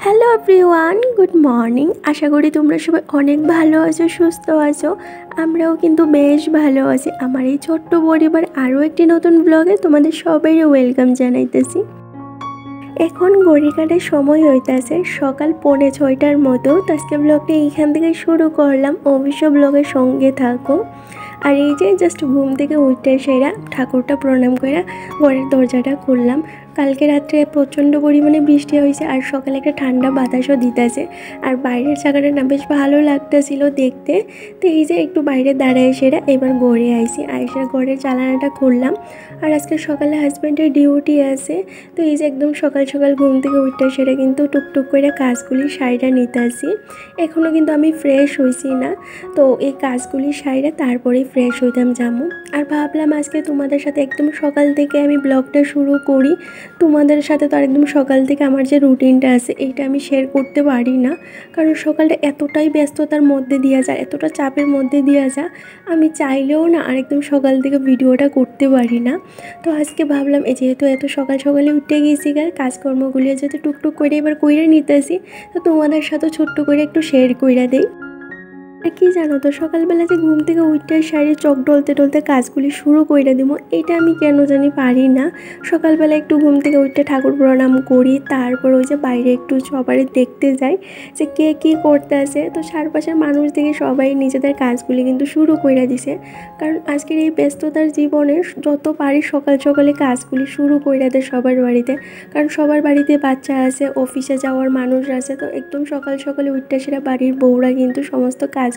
Hello everyone, good morning. আশা করি তোমরা সবাই অনেক ভালো আছো, সুস্থ আছো। আমরাও কিন্তু বেশ ভালো আছি। আমার এই ছোট্ট পরিবার আরও একটি নতুন ব্লগে তোমাদের সবাইকে ওয়েলকাম জানাইতেছি। এখন ঘড়ি কাটার সময় হইতেছে সকাল 5:45টার মতো। তো আজকে ব্লগটা এইখান থেকে শুরু করলাম। অবশ্য ব্লগের সঙ্গে থাকো। আর এই যে জাস্ট ঘুম থেকে উঠতে সেরা ঠাকুরটা প্রণাম করে ঘরের দরজাটা খুললাম। কালকে রাত্রে প্রচণ্ড পরিমাণে বৃষ্টি হয়েছে আর সকালে একটা ঠান্ডা বাতাসও দিতেছে। আর বাইরের জায়গাটা না বেশ ভালো লাগতেছিল দেখতে। তো এই যে একটু বাইরে দাঁড়ায় সেরা এবার ঘরে আইসি, আইসা ঘরের জানালাটা খুললাম। আর আজকে সকালে হাজব্যান্ডের ডিউটি আছে। তো এই যে একদম সকাল সকাল ঘুম থেকে উঠতে সেটা কিন্তু টুকটুক করে কাজগুলি সাইডা নিতে আসি। এখনও কিন্তু আমি ফ্রেশ হয়েছি না। তো এই কাজগুলি সাইডে তারপরেই ফ্রেশ হইতাম যাবো। আর ভাবলাম আজকে তোমাদের সাথে একদম সকাল থেকে আমি ব্লগটা শুরু করি। তোমাদের সাথে তো আর একদম সকাল থেকে আমার যে রুটিনটা আছে এইটা আমি শেয়ার করতে পারি না, কারণ সকালটা এতটাই ব্যস্ততার মধ্যে দিয়ে যায়, এতটা চাপের মধ্যে দিয়ে যায়, আমি চাইলেও না আর একদম সকাল থেকে ভিডিওটা করতে পারি না। তো আজকে ভাবলাম এই যেহেতু এত সকাল সকালে উঠে গেছি কাজকর্মগুলি যেহেতু টুকটুক করে এবার কইরা নিতেছি, তো তোমাদের সাথে ছোট্ট করে একটু শেয়ার কইরা দেই। কি জানো তো, সকালবেলা যে ঘুম থেকে উঠতে শাড়ি চোখ ডলতে ডলতে কাজগুলি শুরু করে দিব এটা আমি কেন জানি পারি না। সকালবেলা একটু ঘুম থেকে উঠতে ঠাকুর প্রণাম করি, তারপর ওই যে বাইরে একটু সবারই দেখতে যাই যে কে কী করতে আছে। তো চারপাশের মানুষ দেখে সবাই নিজেদের কাজগুলি কিন্তু শুরু করে দিছে, কারণ আজকের এই ব্যস্ততার জীবনে যত পারি সকাল সকালে কাজগুলি শুরু করে দেয় সবার বাড়িতে, কারণ সবার বাড়িতে বাচ্চা আছে, অফিসে যাওয়ার মানুষ আছে। তো একদম সকাল সকালে উঠতে সেরা বাড়ির বউরা কিন্তু সমস্ত কাজগুলি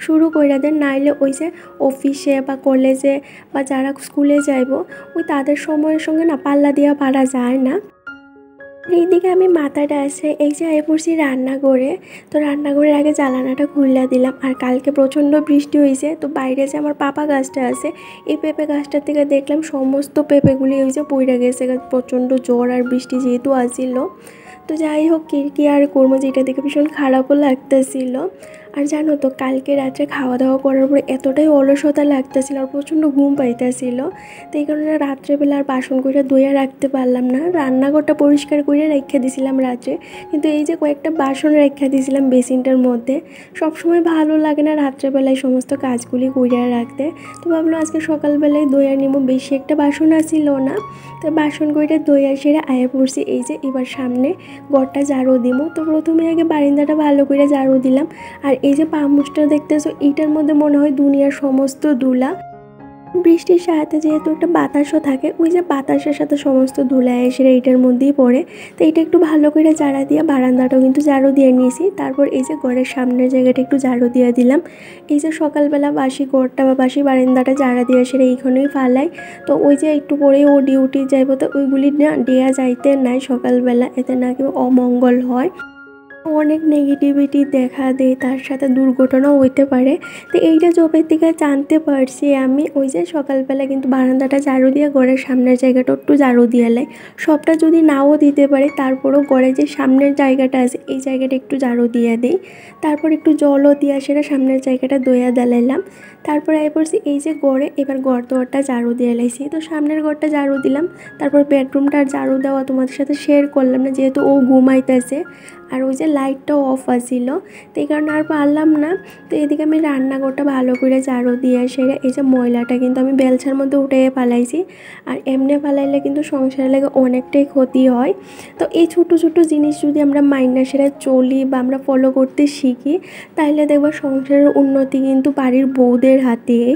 শুরু করে দেন, নাইলে ওই যে অফিসে বা কলেজে বা যারা স্কুলে যাইব ওই তাদের সময়ের সঙ্গে না পাল্লা দেওয়া পারা যায় না। এইদিকে আমি মাথাটা আছে এই যে আয় পড়ছি রান্নাঘরে। তো রান্নাঘরের আগে জ্বালানাটা খুলে দিলাম। আর কালকে প্রচণ্ড বৃষ্টি হয়েছে, তো বাইরে যে আমার পাপা গাছটা আছে এই পেঁপে গাছটার থেকে দেখলাম সমস্ত পেঁপেগুলি ওই যে পড়ে গেছে, প্রচণ্ড জ্বর আর বৃষ্টি যেহেতু আসছিল। তো যাই হোক, কি আর করবো, যেটা দেখে ভীষণ খারাপও লাগতেছিল। আর জানো তো কালকে রাত্রে খাওয়া দাওয়া করার পরে এতটাই অলসতা লাগতেছিল আর প্রচণ্ড ঘুম পাইতেছিল। তো এই কারণে রাত্রেবেলা আর বাসন করে ধুয়ে রাখতে পারলাম না। রান্নাঘরটা পরিষ্কার করে রেখে দিয়েছিলাম রাত্রে, কিন্তু এই যে কয়েকটা বাসন রেখে দিয়েছিলাম বেসিনটার মধ্যে। সবসময় ভালো লাগে না রাত্রেবেলায় সমস্ত কাজগুলি করে রাখতে। তো ভাবলাম আজকে সকালবেলায় ধুয়ে নিব, বেশি একটা বাসন আসছিল না। তো বাসন করে ধুয়ে সেরে আয়া পড়ছি। এই যে এবার সামনে ঘরটা ঝাড়ু দিব। তো প্রথমে আগে বারান্দাটা ভালো করে ঝাড়ু দিলাম। আর এই যে পামুচটা দেখতেছো এইটার মধ্যে মনে হয় দুনিয়ার সমস্ত ধুলা। বৃষ্টির সাথে যেহেতু একটা বাতাসও থাকে, ওই যে বাতাসের সাথে সমস্ত ধুলা এসে এইটার মধ্যেই পড়ে। তো এটা একটু ভালো করে ঝাড়া দিয়ে বারান্দাটাও কিন্তু ঝাড়ু দিয়ে নিয়েছি। তারপর এই যে ঘরের সামনের জায়গাটা একটু ঝাড়ু দিয়ে দিলাম। এই যে সকালবেলা বাসি ঘরটা বা বাসি বারান্দাটা ঝাড়া দিয়ে এসে এইখানেই ফালাই। তো ওই যে একটু পরেই ও ডিউটি যাইব, তো ওইগুলি না দেওয়া যাইতে নাই সকালবেলা, এতে নাকি অমঙ্গল হয়, অনেক নেগেটিভিটি দেখা দেয়, তার সাথে দুর্ঘটনাও হইতে পারে। তো এইটা জবের থেকে জানতে পারছি আমি। ওই যে সকালবেলা কিন্তু বারান্দাটা ঝাড়ু দিয়ে ঘরের সামনের জায়গাটা একটু ঝাড়ু দিয়ে লাই। সবটা যদি নাও দিতে পারে তারপরেও ঘরের যে সামনের জায়গাটা আছে এই জায়গাটা একটু ঝাড়ু দিয়ে দিই। তারপর একটু জলও দিয়ে সেটা সামনের জায়গাটা দইয়া দিলাম। তারপরে পড়ছি এই যে ঘরে এবার ঘর দোয়ারটা ঝাড়ু দিয়ে লাইছি। তো সামনের ঘরটা ঝাড়ু দিলাম, তারপর বেডরুমটার ঝাড়ু দেওয়া তোমাদের সাথে শেয়ার করলাম না, যেহেতু ও ঘুমাইতেছে আর ওই যে লাইটটাও অফ আছিল, তো এই কারণে আর পারলাম না। তো এদিকে আমি রান্নাঘরটা ভালো করে ঝাড়ু দিয়ে সেরে এই যে ময়লাটা কিন্তু আমি বেলছার মধ্যে উঠে ফালাইছি। আর এমনি ফালাইলে কিন্তু সংসারের লাগে অনেকটাই ক্ষতি হয়। তো এই ছোটো ছোটো জিনিস যদি আমরা মাইনা সেরে চলি বা আমরা ফলো করতে শিখি, তাহলে দেখবা সংসারের উন্নতি কিন্তু বাড়ির বউদের হাতেই।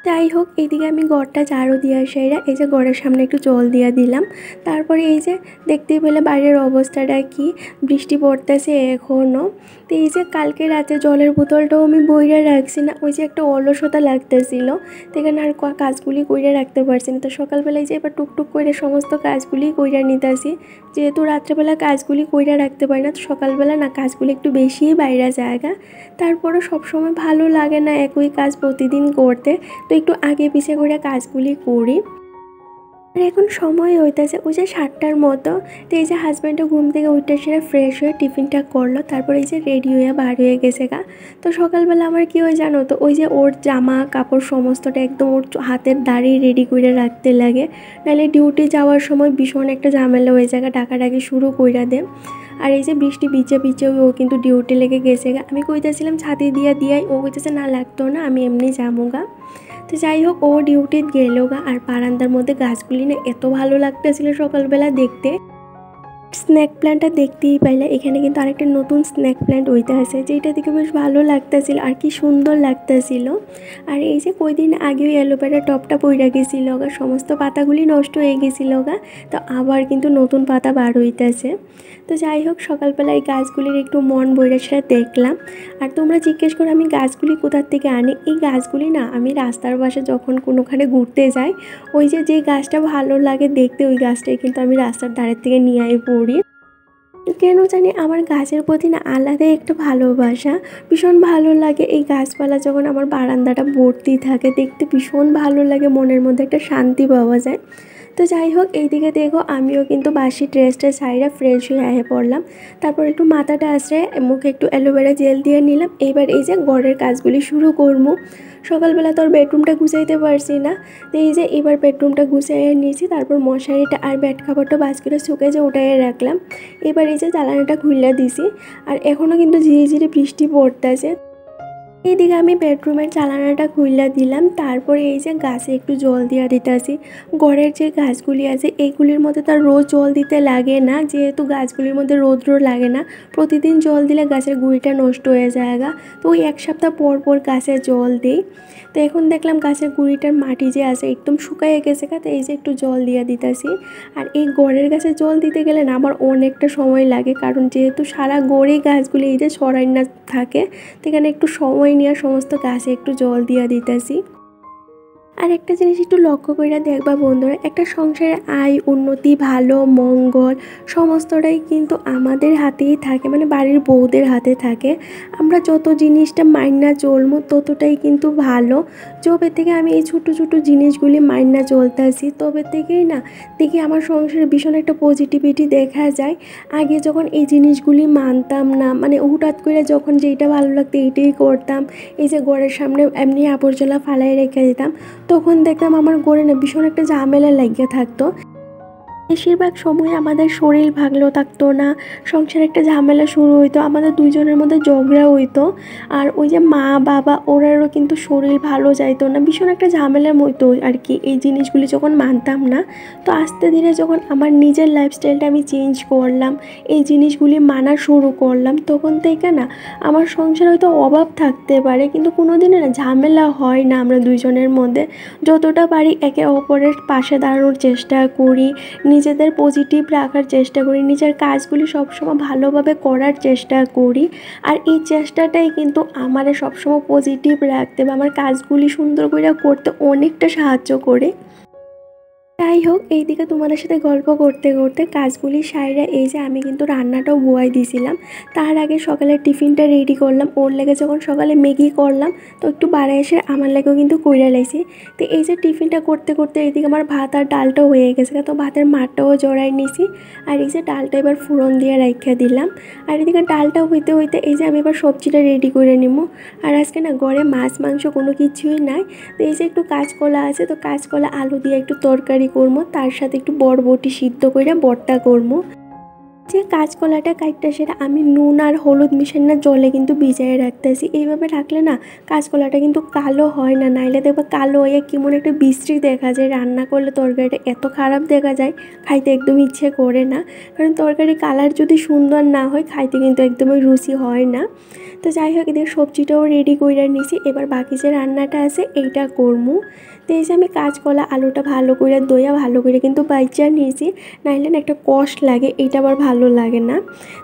যাই হোক, এইদিকে আমি ঘরটা ঝাড়ু দিয়ে সেরা এই যে ঘরের সামনে একটু জল দিয়ে দিলাম। তারপরে এই যে দেখতেই পেলে বাইরের অবস্থাটা কি, বৃষ্টি পড়তেছে এখনও। তো এই যে কালকে রাতে জলের বোতলটাও আমি বইরে রাখছি না, ওই যে একটা অলসতা লাগতেছিল, তো এখানে আর কাজগুলি কইরে রাখতে পারছি না। তো সকালবেলায় যে এবার টুকটুক করে সমস্ত কাজগুলি কইরা নিতেছি, যেহেতু রাত্রেবেলা কাজগুলি কইরা রাখতে পারি না, তো সকালবেলা না কাজগুলি একটু বেশিই বাইরে জায়গা। তারপরও সবসময় ভালো লাগে না একই কাজ প্রতিদিন করতে, তো একটু আগে পিছিয়ে করে কাজগুলি করি। আর এখন সময় হইতেছে ওই যে 7টার মতো। তো এই যে হাজব্যান্ডও ঘুম থেকে উঠে সেরে ফ্রেশ হয়ে টিফিনটা করলো, তারপর এই যে রেডি হয়ে বার হয়ে গেছে গা। তো সকালবেলা আমার কি হয় জানো তো, ওই যে ওর জামা কাপড় সমস্তটা একদম ওর হাতের দাঁড়িয়ে রেডি করে রাখতে লাগে, নাহলে ডিউটি যাওয়ার সময় ভীষণ একটা ঝামেলা হয়ে যায়, ডাকাডাকি শুরু কইরা দে। আর এই যে বৃষ্টি ভিজে ভিজে ও কিন্তু ডিউটি লেগে গেছে গা। আমি কইতেছিলাম ছাতি দিয়াই, ও কইতেছে না লাগতো না, আমি এমনি যাবো গা। তো যাই হোক ও ডিউটিতে গেল গা। আর বারান্দার মধ্যে গাছগুলি না এত ভালো লাগতেছিল সকালবেলা দেখতে। স্ন্যাক প্ল্যান্টটা দেখতেই পাইলে, এখানে কিন্তু আরেকটা নতুন স্ন্যাক প্ল্যান্ট হইতে আছে, যেটা দেখে বেশ ভালো লাগতেছিল আর কি সুন্দর লাগতেছিল। আর এই যে কয়দিন আগেও অ্যালোভেরা টপটা পইরা গেছিল গা, সমস্ত পাতাগুলি নষ্ট হয়ে গেছিল গা। তো আবার কিন্তু নতুন পাতা বার হইতেছে। তো যাই হোক সকালবেলা এই গাছগুলির একটু মন বইরা সেটা দেখলাম। আর তোমরা জিজ্ঞেস করো আমি গাছগুলি কোথার থেকে আনি। এই গাছগুলি না আমি রাস্তার পাশে যখন কোনোখানে ঘুরতে যাই, ওই যে গাছটা ভালো লাগে দেখতে, ওই গাছটাই কিন্তু আমি রাস্তার ধারের থেকে নিয়ে আই পড়ি। কেন জানি আমার গাছের প্রতি না আলাদাই একটা ভালোবাসা, ভীষণ ভালো লাগে। এই গাছপালা যখন আমার বারান্দাটা ভর্তি থাকে দেখতে ভীষণ ভালো লাগে, মনের মধ্যে একটা শান্তি পাওয়া যায়। তো যাই হোক এইদিকে দেখো আমিও কিন্তু বাসি ড্রেসটা ছাইরা ফ্রেশ হয়ে আয়ে পড়লাম। তারপর একটু মাথাটা আশ্রে মুখে একটু অ্যালোভেরা জেল দিয়ে নিলাম। এইবার এই যে ঘরের কাজগুলি শুরু করবো। সকালবেলা তো আর বেডরুমটা গুছাইতে পারছি না, তো এই যে এবার বেডরুমটা গুছাইয়ে নিয়েছি। তারপর মশারিটা আর বেড কাপড়টা বাজ করে শুকে যে উঠাইয়ে রাখলাম। এবার এই যে জ্বালানিটা খুলে দিছি। আর এখনও কিন্তু ধীরে ধীরে বৃষ্টি পড়তেছে। এইদিকে আমি বেডরুমের জানালাটা খুইলা দিলাম। তারপরে এই যে গাছে একটু জল দিয়া দিতেছি। ঘরের যে গাছগুলি আছে এইগুলির মধ্যে তার রোজ জল দিতে লাগে না, যেহেতু গাছগুলির মধ্যে রোদ লাগে না। প্রতিদিন জল দিলে গাছের গুঁড়িটা নষ্ট হয়ে যায় গা। তো ওই 1 সপ্তাহ পর পর গাছে জল দিই। তো এখন দেখলাম গাছের গুঁড়িটার মাটি যে আছে একদম শুকাইয়ে গেছে গা, তো এই যে একটু জল দিয়া দিতেছি। আর এই গড়ের গাছে জল দিতে গেলে না আমার অনেকটা সময় লাগে, কারণ যেহেতু সারা গড়েই গাছগুলি এই যে ছড়াই না থাকে, তো এখানে একটু সময় নিয়ে সমস্ত গাছে একটু জল দিয়া দিতেছি। আর একটা জিনিস একটু লক্ষ্য করে দেখবা বন্ধুরা, একটা সংসারের আয় উন্নতি ভালো মঙ্গল সমস্তটাই কিন্তু আমাদের হাতেই থাকে, মানে বাড়ির বউদের হাতে থাকে। আমরা যত জিনিসটা মাইনা চলবো ততটাই কিন্তু ভালো। যবে থেকে আমি এই ছোটো ছোটো জিনিসগুলি মাইনা চলতেছি তবে থেকেই না দেখি আমার সংসারে ভীষণ একটা পজিটিভিটি দেখা যায়। আগে যখন এই জিনিসগুলি মানতাম না, মানে হুটহাট করে যখন যেইটা ভালো লাগতো এইটাই করতাম, এই যে ঘরের সামনে এমনি আবর্জনা ফালাই রেখে দিতাম, তখন দেখতাম আমার গড়ে না ভীষণ একটা ঝামেলা লাগিয়ে থাকতো। বেশিরভাগ সময় আমাদের শরীর ভালো থাকতো না, সংসারে একটা ঝামেলা শুরু হইতো, আমাদের দুইজনের মধ্যে ঝগড়া হইতো। আর ওই যে মা বাবা ওরারও কিন্তু শরীর ভালো যাইতো না, ভীষণ একটা ঝামেলার মতো আর কি এই জিনিসগুলি যখন মানতাম না। তো আস্তে ধীরে যখন আমার নিজের লাইফস্টাইলটা আমি চেঞ্জ করলাম, এই জিনিসগুলি মানা শুরু করলাম, তখন থেকে না আমার সংসারে হয়তো অভাব থাকতে পারে কিন্তু কোনো দিনে না ঝামেলা হয় না। আমরা দুইজনের মধ্যে যতটা পারি একে অপরের পাশে দাঁড়ানোর চেষ্টা করি, নিজেদের পজিটিভ রাখার চেষ্টা করি, নিজের কাজগুলি সবসময় ভালোভাবে করার চেষ্টা করি। আর এই চেষ্টাটাই কিন্তু আমারে সবসময় পজিটিভ রাখতে বা আমার কাজগুলি সুন্দর করে করতে অনেকটা সাহায্য করে। যাই হোক এইদিকে তোমাদের সাথে গল্প করতে করতে কাজগুলি সাইরা এই যে আমি কিন্তু রান্নাটাও বয়াই দিয়েছিলাম। তার আগে সকালের টিফিনটা রেডি করলাম, ওর লেগে যখন সকালে ম্যাগি করলাম তো একটু বাড়ায় এসে আমার লেগেও কিন্তু কইরা লাইছি। তো এই যে টিফিনটা করতে করতে এইদিকে আমার ভাত আর ডালটাও হয়ে গেছে, তো ভাতের মাঠটাও জড়াই নিছি। আর এই যে ডালটা এবার ফোড়ন দিয়ে রাইখা দিলাম। আর এদিকে ডালটা হইতে হইতে এই যে আমি এবার সবজিটা রেডি করে নিব। আর আজকে না ঘরে মাছ মাংস কোনো কিছুই নাই, তো এই যে একটু কাঁচকলা আছে, তো কাঁচকলা আলু দিয়ে একটু তরকারি করবো, তার সাথে একটু বরবটি সিদ্ধ করে ভর্তা করবো। যে কাঁচকলাটা কাটটা সেটা আমি নুন আর হলুদ মিশানো জলে কিন্তু ভিজায় রাখতেছি। এইভাবে রাখলে না কাঁচকলাটা কিন্তু কালো হয় না, নাইলে দেখবে কালো হয়ে কেমন একটা বিশ্রী দেখা যায়। রান্না করলে তরকারিটা এত খারাপ দেখা যায়, খাইতে একদম ইচ্ছে করে না। কারণ তরকারি কালার যদি সুন্দর না হয় খাইতে কিন্তু একদমই রুচি হয় না। তো যাই হোক এদের সবজিটাও রেডি করে নিছি, এবার বাকি যে রান্নাটা আছে এইটা করবো। তো এই যে আমি কাঁচকলা আলুটা ভালো করে দইয়া ভালো করে কিন্তু বাইচা নিয়েছি, নাইলে না একটা কষ লাগে, এইটা আবার ভালো লাগে না।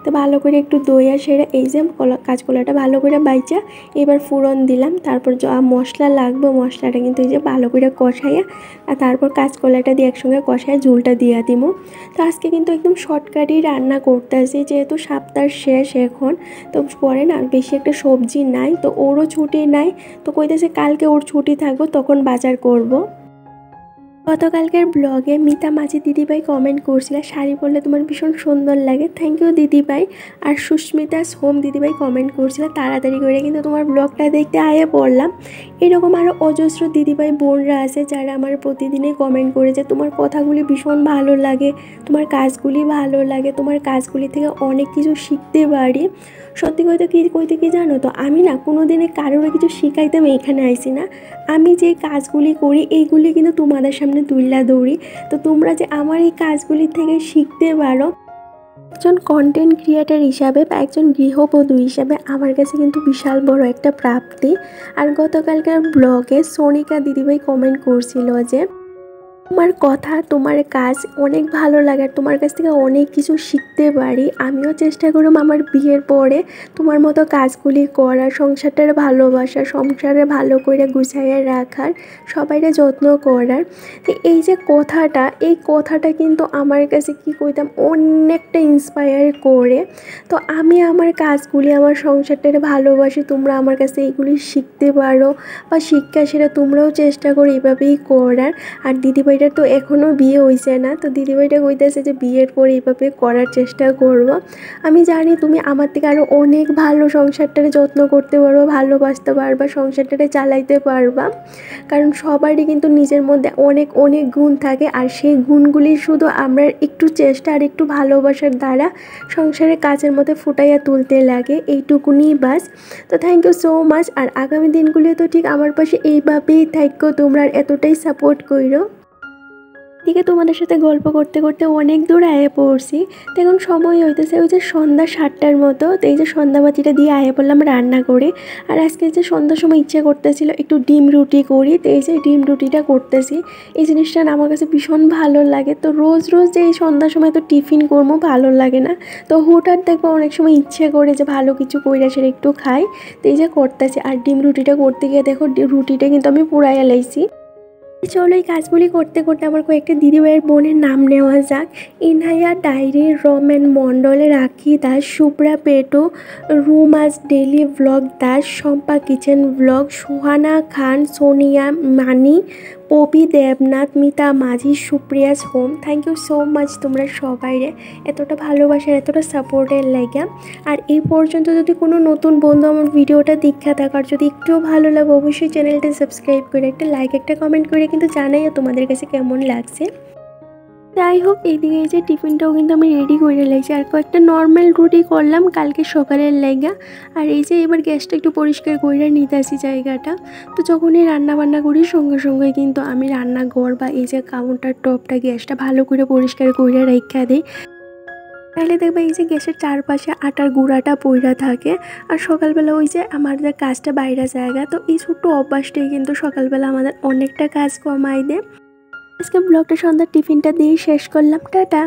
তো ভালো করে একটু দইয়া সেরে এই যে কাঁচকলাটা ভালো করে বাইচা এবার ফোড়ন দিলাম। তারপর যা মশলা লাগবে মশলাটা কিন্তু এই যে ভালো করে কষাইয়া আর তারপর কাঁচকলাটা দিয়ে একসঙ্গে কষায় ঝোলটা দিয়ে দিব। তো আজকে কিন্তু একদম শর্টকাটই রান্না করতে আসি, যেহেতু সপ্তাহ শেষ এখন, তো পরে না বেশি একটা সবজি নাই, তো ওরও ছুটি নাই। তো কইতেছে কালকে ওর ছুটি থাকবো তখন বাজার করব। গতকালকের ব্লগে মিতা মাঝি দিদিভাই কমেন্ট করছিল শাড়ি পরলে তোমার ভীষণ সুন্দর লাগে, থ্যাংক ইউ দিদিভাই। আর সুস্মিতা সোম দিদিভাই কমেন্ট করছিল তাড়াতাড়ি করে কিন্তু তোমার ব্লগটা দেখতে আয়ে পড়লাম। এরকম আরও অজস্র দিদিভাই বোনরা আছে যারা আমার প্রতিদিনই কমেন্ট করেছে তোমার কথাগুলি ভীষণ ভালো লাগে, তোমার কাজগুলি ভালো লাগে, তোমার কাজগুলি থেকে অনেক কিছু শিখতে পারি। সত্যি কইতে কি জানো তো, আমি না কোনো দিনে কারোর কিছু শিখাইতে আমি এখানে আইছি না। আমি যে কাজগুলি করি এইগুলি কিন্তু তোমাদের সামনে তুইলা দৌড়ি, তো তোমরা যে আমার এই কাজগুলি থেকে শিখতে পারো। একজন কন্টেন্ট ক্রিয়েটার হিসাবে বা একজন গৃহবধূ হিসাবে আমার কাছে কিন্তু বিশাল বড় একটা প্রাপ্তি। আর গতকালকার ব্লগে সোনিকা দিদিভাই কমেন্ট করছিল যে তোমার কথা তোমার কাজ অনেক ভালো লাগে, তোমার কাছ থেকে অনেক কিছু শিখতে পারি। আমিও চেষ্টা করব আমার বিয়ের পরে তোমার মতো কাজগুলি করার, সংসারটার ভালোবাসা, সংসারে ভালো করে গুছাইয়ে রাখার, সবাইরে যত্ন করার। তো এই যে কথাটা, এই কথাটা কিন্তু আমার কাছে কি কইতাম অনেকটা ইন্সপায়ার করে। তো আমি আমার কাজগুলি, আমার সংসারটার ভালোবাসি, তোমরা আমার কাছে এইগুলি শিখতে পারো বা শিক্ষা সেটা তোমরাও চেষ্টা করো এইভাবেই করার। আর দিদিভাইটার তো এখনও বিয়ে হয়েছে না, তো দিদিভাইটা কইতেছে যে বিয়ের পর এইভাবে করার চেষ্টা করব। আমি জানি তুমি আমার থেকে আরও অনেক ভালো সংসারটারে যত্ন করতে পারবা, ভালোবাসতে পারবা, সংসারটারে চালাইতে পারবা। কারণ সবারই কিন্তু নিজের মধ্যে অনেক অনেক গুণ থাকে, আর সেই গুণগুলি শুধু আমরা একটু চেষ্টা আর একটু ভালোবাসার দ্বারা সংসারের কাজের মধ্যে ফুটাইয়া তুলতে লাগে, এইটুকুনি বাস। তো থ্যাংক ইউ সো মাচ। আর আগামী দিনগুলি তো ঠিক আমার পাশে এইভাবেই থাকো তোমরা, এতটাই সাপোর্ট করো। দিকে তোমাদের সাথে গল্প করতে করতে অনেক দূর আয়ে পড়ছি। তো এখন সময় হইতেছে ওই যে সন্ধ্যা 7টার মতো। তো এই যে সন্ধ্যাবাতিটা দিয়ে আয়ে পড়লাম রান্না করে। আর আজকে যে সন্ধ্যার সময় ইচ্ছে করতেছিল একটু ডিম রুটি করি, তো এই যে ডিম রুটিটা করতেছি। এই জিনিসটা না আমার কাছে ভীষণ ভালো লাগে। তো রোজ রোজ যে এই সন্ধ্যার সময় তো টিফিন করবো ভালো লাগে না, তো হুটহাট দেখবো অনেক সময় ইচ্ছে করে যে ভালো কিছু কইরা সেটা একটু খাই। তো এই যে করতেছি। আর ডিম রুটিটা করতে গিয়ে দেখো রুটিটা কিন্তু আমি পুড়াইয়া লাইছি। চলো এই কাজগুলি করতে করতে আমার কয়েকটা দিদিভাইয়ের বোনের নাম নেওয়া যাক। ইনহায়া ডায়েরি, রমেন মণ্ডল, রাখি দাস, শুভ্রা পেটো, Rumaj daily blog Das, Shampa kitchen blog, Suhana Khan, Sonia মানি, Popy Debnath, Mita Majhi, Supriya home. Thank you so much তোমরা সবাইরে এতটা ভালোবাসার, এতটা সাপোর্টের লাগে। আর এই পর্যন্ত যদি কোনো নতুন বন্ধু আমার ভিডিওটা দীক্ষা থাকার যদি একটুও ভালো লাগে অবশ্যই চ্যানেলটা সাবস্ক্রাইব করে একটা লাইক একটা কমেন্ট করে কিন্তু জানাই তোমাদের কাছে কেমন লাগছে। যাই হোক, এইদিকে এই যে টিফিনটাও কিন্তু আমি রেডি করে লাগছি। আর কয়েকটা নর্মাল রুটি করলাম কালকে সকালের লাগা। আর এই যে এবার গ্যাসটা একটু পরিষ্কার করে নিতে আসি জায়গাটা। তো যখনই রান্না বান্না করি সঙ্গে সঙ্গে কিন্তু আমি রান্নাঘর বা এই যে কাউন্টার টপটা গ্যাসটা ভালো করে পরিষ্কার করে রেখে দিই। তাহলে দেখবে এই যে গ্যাসের চারপাশে আটার গুঁড়াটা পইরা থাকে। আর সকালবেলা ওই যে আমার যে কাজটা বাইরে জায়গা, তো এই ছোট্ট অভ্যাসটাই কিন্তু সকালবেলা আমাদের অনেকটা কাজ কমাই দেয়। আজকে ব্লগটা সন্ধ্যার টিফিনটা দিয়েই শেষ করলাম। টাটা।